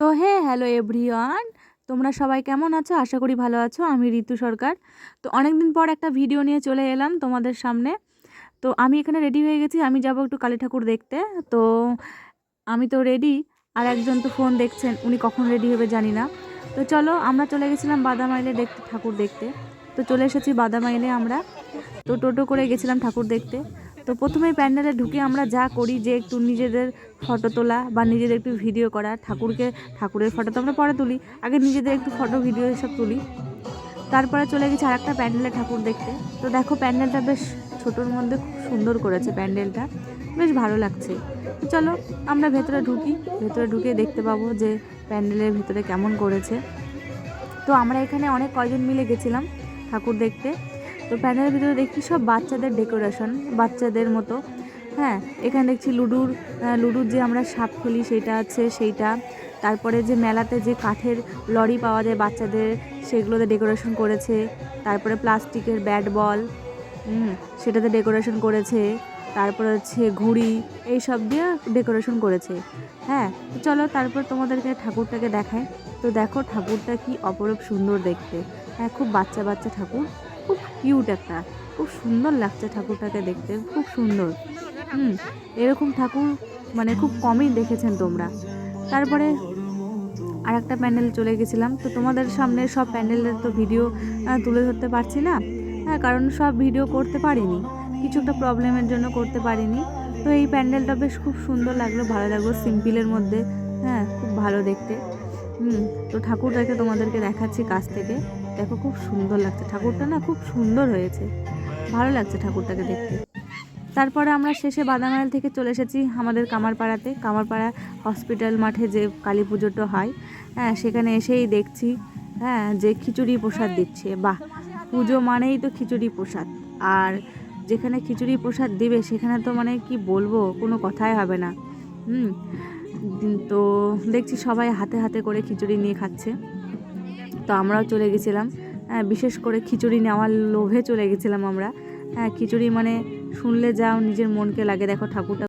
তো hello everyone, তোমরা সবাই কেমন আছো? আশা করি ভালো আছো। আমি ঋতু সরকার। তো অনেকদিন পর একটা ভিডিও নিয়ে চলে এলাম তোমাদের সামনে। তো আমি এখানে রেডি হয়ে গেছি, আমি যাব একটু কালী ঠাকুর দেখতে। তো আমি তো রেডি, আর একজন তো ফোন দেখছেন, উনি কখন রেডি হবে জানি না। তো চলো, আমরা চলে গেছিলাম বাদামাইলে দেখতে, ঠাকুর দেখতে। তো চলে এসেছি বাদামাইলে আমরা। তো টোটো করে গেছিলাম ঠাকুর দেখতে। তো প্রথমেই প্যান্ডেলে ঢুকে আমরা যা করি যে একটু নিজেদের ফটো তোলা বা নিজেদের একটু ভিডিও করা। ঠাকুরের ফটো তো আমরা পরে তুলি, আগে নিজেদের একটু ফটো ভিডিও এসব তুলি। তারপরে চলে গেছি আর একটা প্যান্ডেলে ঠাকুর দেখতে। তো দেখো, প্যান্ডেলটা বেশ ছোটোর মধ্যে খুব সুন্দর করেছে, প্যান্ডেলটা বেশ ভালো লাগছে। তো চলো আমরা ভেতরে ঢুকি, ভেতরে ঢুকে দেখতে পাবো যে প্যান্ডেলের ভেতরে কেমন করেছে। তো আমরা এখানে অনেক কয়জন মিলে গেছিলাম ঠাকুর দেখতে। তো প্যান্ডেলের ভিতরে দেখছি সব বাচ্চাদের ডেকোরেশন, বাচ্চাদের মতো। হ্যাঁ, এখানে দেখছি লুডুর যে আমরা সাপ খেলি সেটা আছে, সেইটা। তারপরে যে মেলাতে যে কাঠের লরি পাওয়া যায় বাচ্চাদের, সেগুলোতে ডেকোরেশন করেছে। তারপরে প্লাস্টিকের ব্যাট বল, সেটাতে ডেকোরেশন করেছে। তারপরে হচ্ছে ঘুড়ি, এই সব দিয়ে ডেকোরেশন করেছে। হ্যাঁ, তো চলো তারপর তোমাদেরকে ঠাকুরটাকে দেখায়। তো দেখো ঠাকুরটা কি অপরূপ সুন্দর দেখতে। হ্যাঁ, খুব বাচ্চা বাচ্চা ঠাকুর, খুব কিউট একটা, খুব সুন্দর লাগছে ঠাকুরটাকে দেখতে, খুব সুন্দর। এরকম ঠাকুর মানে খুব কমই দেখেছেন তোমরা। তারপরে আর একটা প্যান্ডেল চলে গেছিলাম। তো তোমাদের সামনে সব প্যান্ডেলের তো ভিডিও তুলে ধরতে পারছি না। হ্যাঁ, কারণ সব ভিডিও করতে পারিনি, কিছু একটা প্রবলেমের জন্য করতে পারিনি। তো এই প্যান্ডেলটা বেশ খুব সুন্দর লাগলো, ভালো লাগলো, সিম্পলের মধ্যে। হ্যাঁ, খুব ভালো দেখতে। তো ঠাকুরটাকে তোমাদেরকে দেখাচ্ছি কাছ থেকে। দেখো খুব সুন্দর লাগছে ঠাকুরটা, না খুব সুন্দর হয়েছে, ভালো লাগছে ঠাকুরটাকে দেখতে। তারপরে আমরা শেষে বাদামাইল থেকে চলে এসেছি আমাদের কামারপাড়াতে। কামারপাড়া হসপিটাল মাঠে যে কালী পুজোটা হয়, হ্যাঁ সেখানে এসেই দেখছি যে খিচুড়ি প্রসাদ দিচ্ছে। বাহ, পুজো মানেই তো খিচুড়ি প্রসাদ। আর যেখানে খিচুড়ি প্রসাদ দিবে সেখানে তো মানে কি বলবো, কোনো কথাই হবে না। তো দেখছি সবাই হাতে হাতে করে খিচুড়ি নিয়ে খাচ্ছে। তো আমরাও চলে গেছিলাম, বিশেষ করে খিচুড়ি নেওয়ার লোভে চলে গেছিলাম আমরা। হ্যাঁ, খিচুড়ি মানে শুনলে যাও নিজের মনকে লাগে। দেখো ঠাকুরটা